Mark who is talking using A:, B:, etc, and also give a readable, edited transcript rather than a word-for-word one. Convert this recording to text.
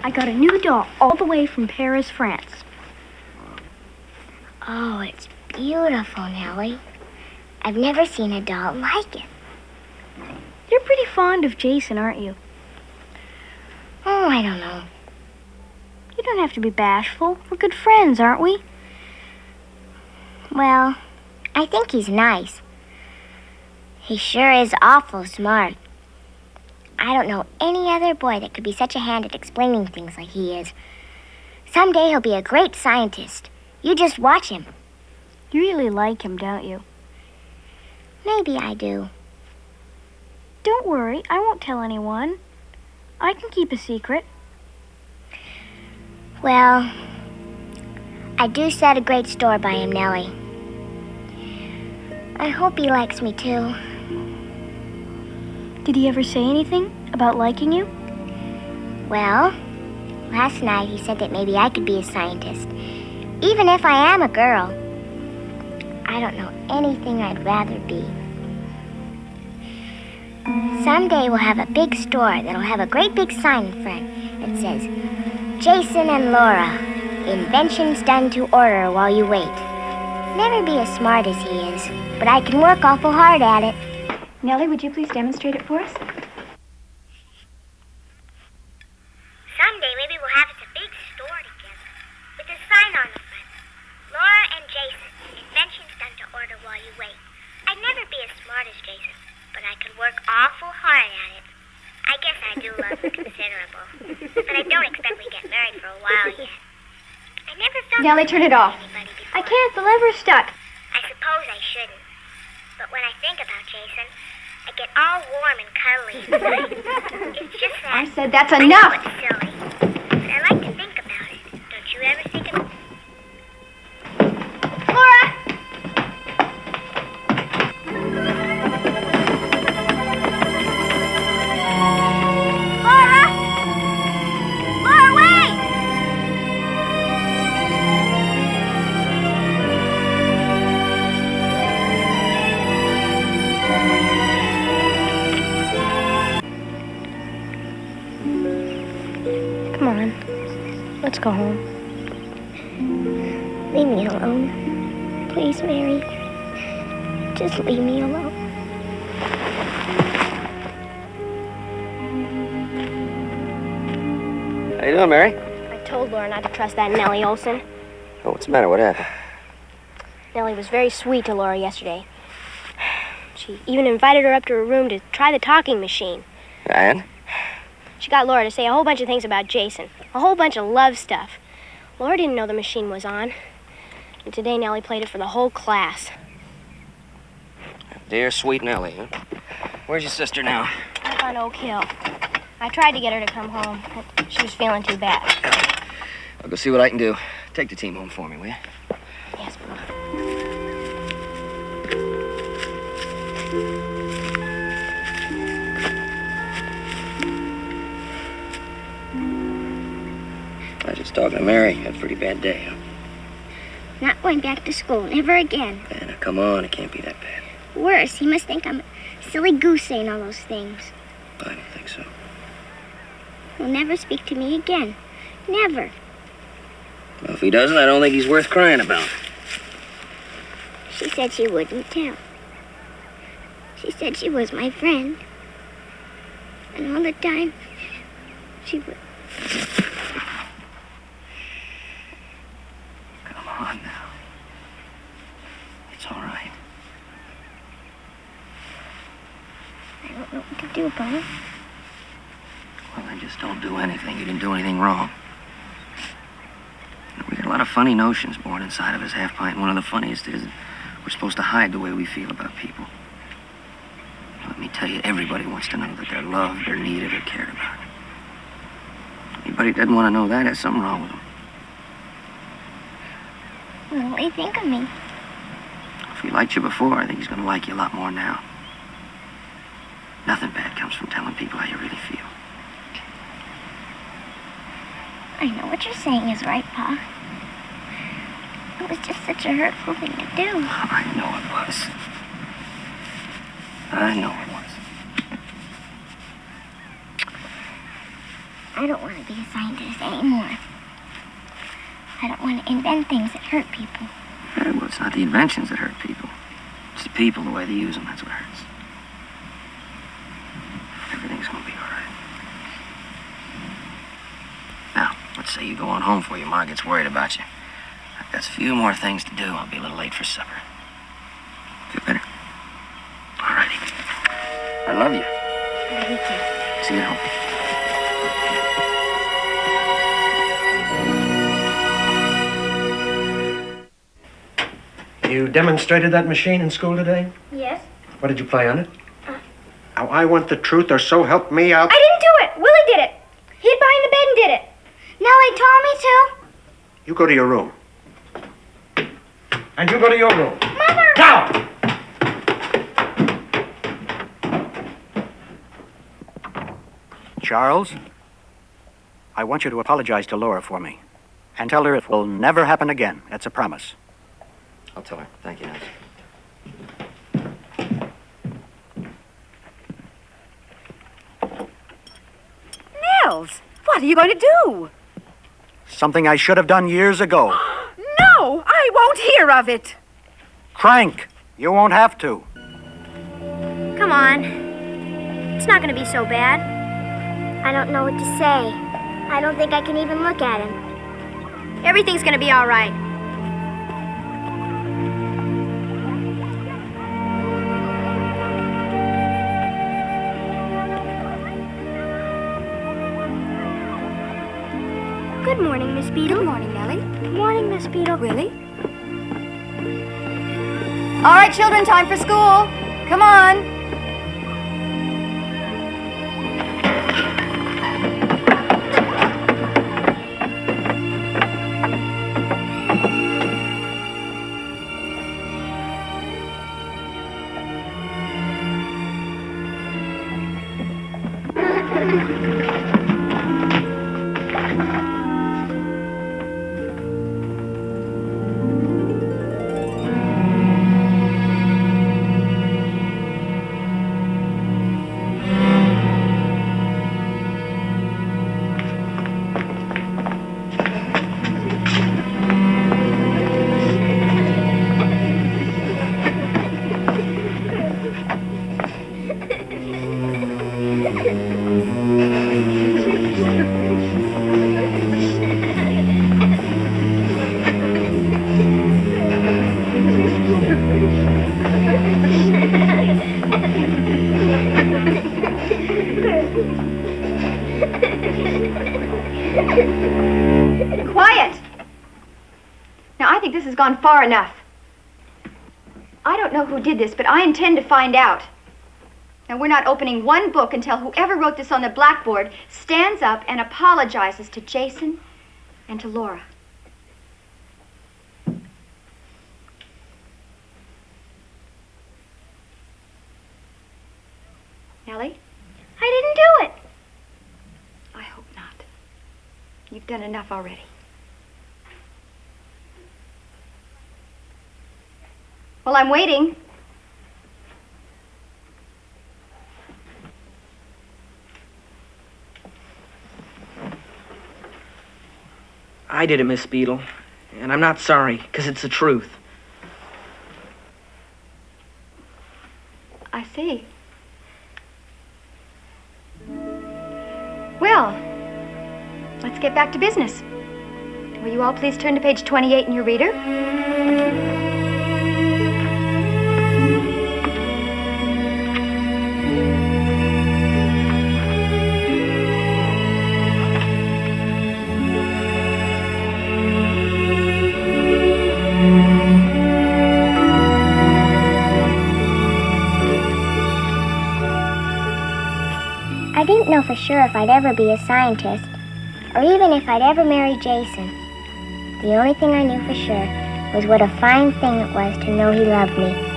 A: I got a new doll all the way from Paris, France.
B: Oh, it's beautiful, Nellie. I've never seen a doll like it.
A: You're pretty fond of Jason, aren't you?
B: Oh, I don't know.
A: You don't have to be bashful. We're good friends, aren't we?
B: Well, I think he's nice. He sure is awful smart. I don't know any other boy that could be such a hand at explaining things like he is. Someday he'll be a great scientist. You just watch him.
A: You really like him, don't you?
B: Maybe I do.
A: Don't worry, I won't tell anyone. I can keep a secret.
B: Well, I do set a great store by him, Nellie. I hope he likes me, too.
A: Did he ever say anything about liking you?
B: Well, last night he said that maybe I could be a scientist, even if I am a girl. I don't know anything I'd rather be. Someday we'll have a big store that'll have a great big sign in front that says, Jason and Laura, inventions done to order while you wait. Never be as smart as he is, but I can work awful hard at it.
A: Nellie, would you please demonstrate it for us?
B: Someday maybe we'll have us a big store together with a sign on the front. Laura and Jason, inventions done to order while you wait. I'd never be as smart as Jason, but I could work awful hard at it. I guess I do love him considerable, but I don't expect we get married for a while yet. I never felt
A: Nellie, turn it off.
B: anybody before.
A: I can't, the lever's stuck.
B: I suppose I shouldn't, but when I think about Jason, I get all warm and cuddly inside. It's just that
A: I said that's enough.
B: I know it's silly, but I like to think about it. Don't you ever think about it?
A: Laura! Laura! Laura, wait! Come on, let's go home.
B: Leave me alone. Please, Mary. Just leave me alone.
C: How you doing, Mary?
A: I told Laura not to trust that Nellie Olson.
C: Oh, what's the matter? What happened?
A: Nellie was very sweet to Laura yesterday. She even invited her up to her room to try the talking machine.
C: And?
A: She got Laura to say a whole bunch of things about Jason. A whole bunch of love stuff. Laura didn't know the machine was on. And today Nellie played it for the whole class.
C: Dear sweet Nellie, huh? Where's your sister now?
A: Up on Oak Hill. I tried to get her to come home, but she was feeling too bad.
C: I'll go see what I can do. Take the team home for me, will you?
A: Yes, Papa.
C: I was just talking to Mary. Had a pretty bad day, huh?
B: Not going back to school, never again.
C: Now, come on. It can't be that bad.
B: Worse, he must think I'm a silly goose saying all those things.
C: I don't think so.
B: He'll never speak to me again. Never.
C: Well, if he doesn't, I don't think he's worth crying about.
B: She said she wouldn't tell. She said she was my friend. And all the time, she would...
C: Come on now. It's all right.
B: I don't know what to do, Papa.
C: Well, then just don't do anything. You didn't do anything wrong. We get a lot of funny notions born inside of us, Half-Pint. One of the funniest is that we're supposed to hide the way we feel about people. Let me tell you, everybody wants to know that they're loved or needed or cared about. Anybody that doesn't want to know that has something wrong with them.
B: What will he think of me?
C: If he liked you before, I think he's going to like you a lot more now. Nothing bad comes from telling people how you really feel.
B: I know what you're saying is right, Pa. It was just such a hurtful thing to do.
C: I know it was. I know it was.
B: I don't want to be a scientist anymore. I don't want to invent things that hurt people.
C: Yeah, well, it's not the inventions that hurt people. It's the people, the way they use them, that's what hurts. Everything's gonna be all right. Now, let's say you go on home before your ma gets worried about you. I've got a few more things to do. I'll be a little late for supper. Feel better? All righty. I love you.
A: I love you too.
C: See you at home.
D: You demonstrated that machine in school today?
B: Yes?
D: What did you play on it? Now, I want the truth, or so help me out.
A: I didn't do it. Willie did it. He hid behind the bed and did it.
B: Nellie told me to.
D: You go to your room. And you go to your room.
B: Mother!
D: Now! Charles, I want you to apologize to Laura for me. And tell her it will never happen again. That's a promise.
C: I'll tell her. Thank you, Nance.
E: Nels, what are you going to do?
D: Something I should have done years ago.
E: No, I won't hear of it.
D: Crank! You won't have to.
A: Come on. It's not going to be so bad.
B: I don't know what to say. I don't think I can even look at him.
A: Everything's going to be all right. Good morning, Miss Beadle.
E: Good morning, Nellie.
A: Good morning, Miss Beadle.
E: Willie? All right, children, time for school. Come on.
F: Quiet! Now, I think this has gone far enough. I don't know who did this, but I intend to find out. Now, we're not opening one book until whoever wrote this on the blackboard stands up and apologizes to Jason and to Laura. Nellie?
A: I didn't do it.
F: I hope not. You've done enough already. Well, I'm waiting.
G: I did it, Miss Beadle. And I'm not sorry, because it's the truth.
F: I see. Well, let's get back to business. Will you all please turn to page 28 in your reader?
B: I didn't know for sure if I'd ever be a scientist, or even if I'd ever marry Jason. The only thing I knew for sure was what a fine thing it was to know he loved me.